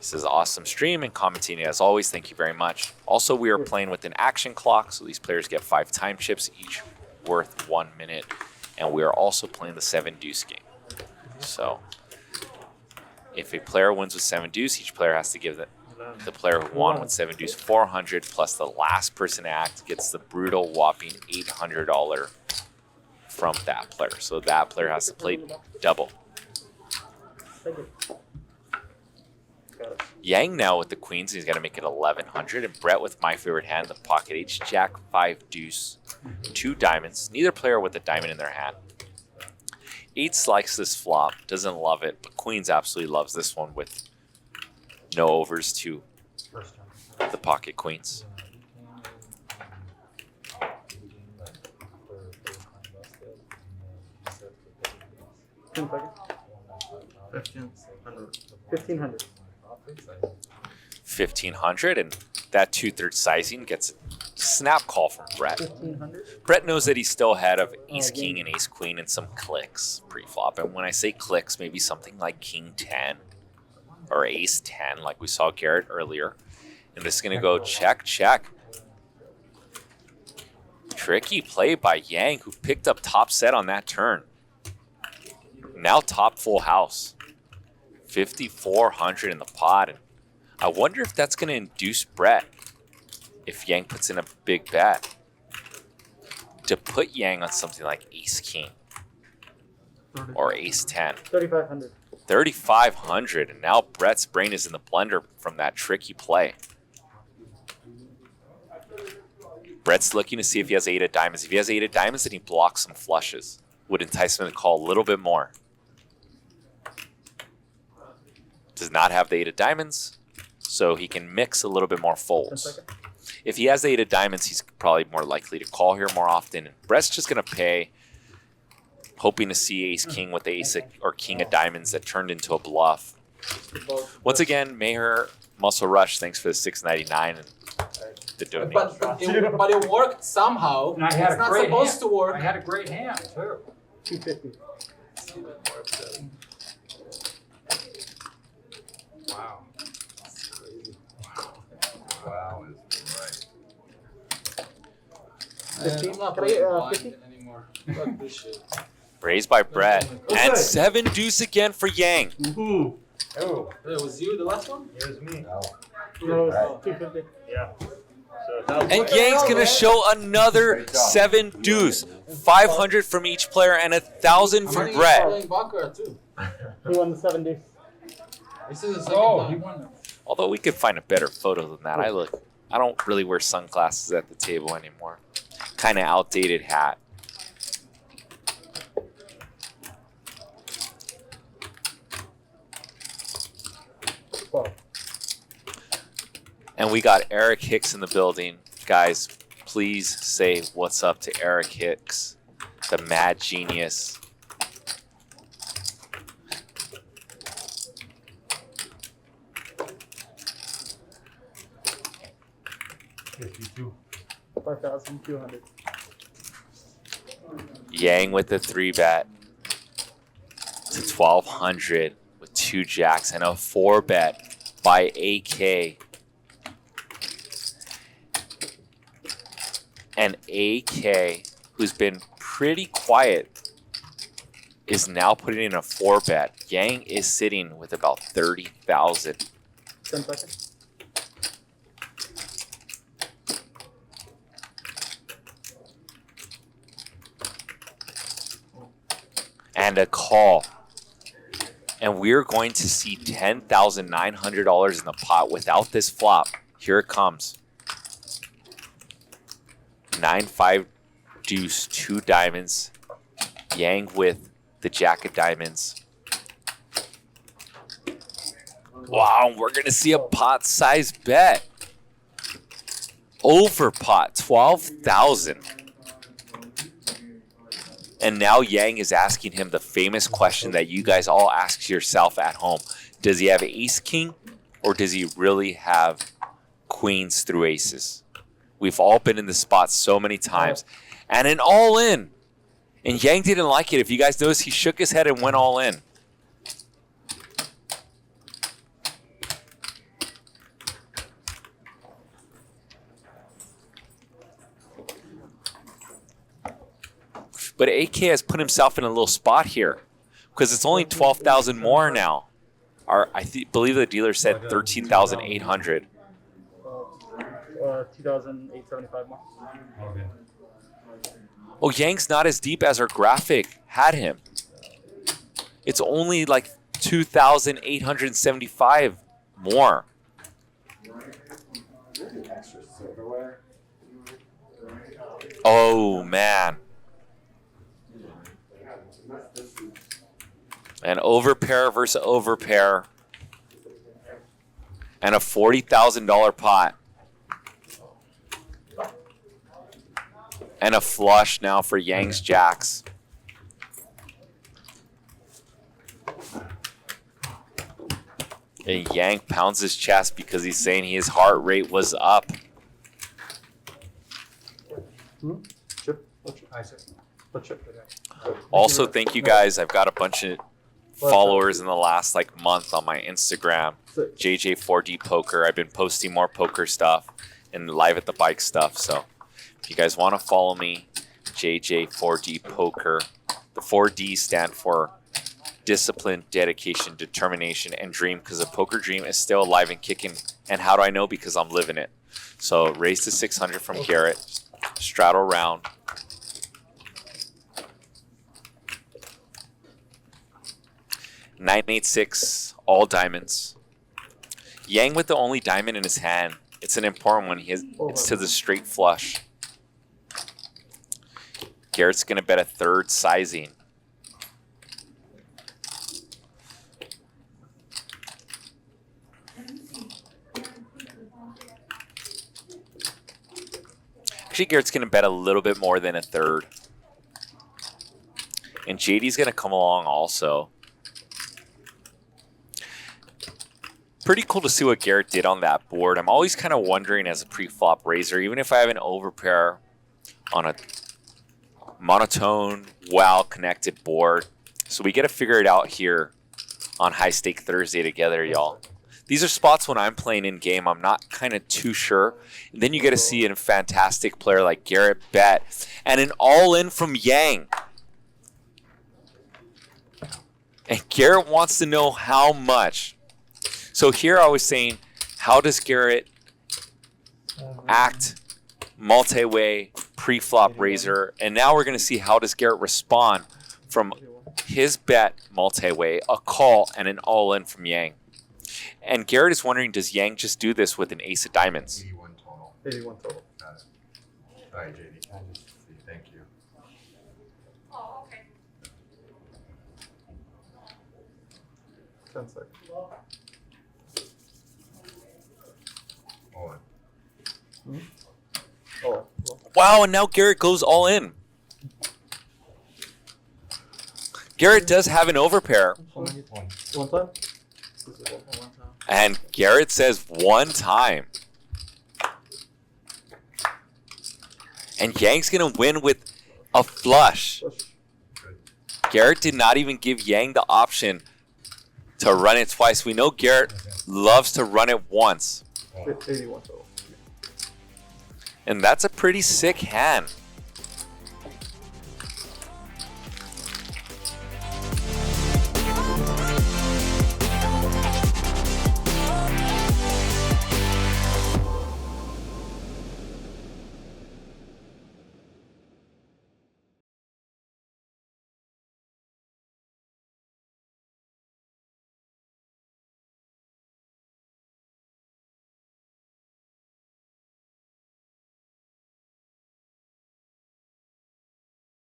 This is awesome stream and commentating as always. Thank you very much. Also, we are playing with an action clock, so these players get 5 time chips, each worth 1 minute. And we are also playing the 7 deuce game. So if a player wins with 7 deuce, each player has to give the player who won with 7 deuce 400, plus the last person to act gets the brutal whopping $800 from that player. So that player has to play double. Yang now with the queens, he's got to make it 1100, and Brett with my favorite hand, the pocket H Jack 5 deuce 2 diamonds. Neither player with a diamond in their hand. Eights likes this flop, doesn't love it, but queens absolutely loves this one with no overs to the pocket queens. $1,500. 1,500, and that 2/3 sizing gets a snap call from Brett. 1,500. Brett knows that he's still ahead of ace king and ace queen and some clicks pre-flop. And when I say clicks, maybe something like king 10 or ace 10, like we saw Garrett earlier. And this is going to go check, check. Tricky play by Yang, who picked up top set on that turn. Now top full house. 5,400 in the pot. And I wonder if that's going to induce Brett if Yang puts in a big bet to put Yang on something like ace king or ace 10. 3,500. 3,500, and now Brett's brain is in the blender from that tricky play. Brett's looking to see if he has 8 of diamonds. If he has 8 of diamonds, then he blocks some flushes. Would entice him to call a little bit more. Does not have the 8 of diamonds, so he can mix a little bit more folds. If he has the 8 of diamonds, he's probably more likely to call here more often. And Brett's just going to pay, hoping to see ace king with ace or king of diamonds that turned into a bluff. Once again, Maher Muscle Rush, thanks for the $6.99 and the donation. But it worked somehow. And I had it's a not great supposed hand. to work. I had a great hand too. 250. Wow. That's crazy. Wow is right. 15? I'm not Can I playing get, blind 50? anymore. Fuck this shit. Raised by Brett. And 7 deuce again for Yang. Woohoo! Oh, Wait, was you the last one? it was me. No, it's 250. Yeah. And Yang's going to show another 7 deuce. 500 from each player and 1,000 I'm from running Brett. playing Baccarat too. He won the 7 deuce. This is the second Oh, time. he won. Although we could find a better photo than that. I don't really wear sunglasses at the table anymore. Kind of outdated hat. And we got Eric Hicks in the building. Guys, please say what's up to Eric Hicks, the mad genius. $5,200. Yang with the 3-bet to 1,200 with 2 jacks and a 4-bet by AK. And AK, who's been pretty quiet, is now putting in a 4-bet. Yang is sitting with about 30,000. 10 seconds. And a call. And we're going to see $10,900 in the pot without this flop. Here it comes. 9-5 deuce, 2 diamonds. Yang with the jack of diamonds. Wow, we're going to see a pot-sized bet. Over pot, 12,000. And now Yang is asking him the famous question that you guys all ask yourself at home. Does he have ace king or does he really have queens through aces? We've all been in this spot so many times. And an all in. And Yang didn't like it. If you guys notice, he shook his head and went all in. But AK has put himself in a little spot here because it's only 12,000 more now. I believe the dealer said 13,800. 2,875 more. Okay. Oh, Yang's not as deep as our graphic had him. It's only like 2,875 more. Oh, man. An overpair versus overpair. And a $40,000 pot. And a flush now for Yang's jacks. And Yang pounds his chest because he's saying his heart rate was up. Chip. Also, thank you guys. I've got a bunch of followers in the last like month on my Instagram. JJ4D Poker. I've been posting more poker stuff and live at the bike stuff. So if you guys want to follow me, JJ4D Poker. The 4D stand for discipline, dedication, determination, and dream, because the poker dream is still alive and kicking. And how do I know? Because I'm living it. So raise to 600 from Garrett. Straddle round. $986, all diamonds. Yang with the only diamond in his hand. It's an important one. It's to the straight flush. Garrett's going to bet a third sizing. Actually, Garrett's going to bet a little bit more than a third. And JD's going to come along also. Pretty cool to see what Garrett did on that board. I'm always kind of wondering as a pre-flop raiser, even if I have an overpair on a monotone, well-connected board. So we got to figure it out here on High Stake Thursday together, y'all. These are spots when I'm playing in game, I'm not kind of too sure. And then you get to see a fantastic player like Garrett bet and an all-in from Yang. And Garrett wants to know how much. So here I was saying, how does Garrett act multi-way pre-flop raiser? And now we're going to see how does Garrett respond from his bet multi-way, a call, and an all-in from Yang. And Garrett is wondering, does Yang just do this with an ace of diamonds? 81 total. 81 total. Got it. All right, JD. Thank you. Oh, okay. 10 seconds. Hold on. Oh, Wow, and now Garrett goes all in. Garrett does have an overpair. one time? And Garrett says one time. And Yang's going to win with a flush. Garrett did not even give Yang the option to run it twice. We know Garrett loves to run it once. 81 total. And that's a pretty sick hand.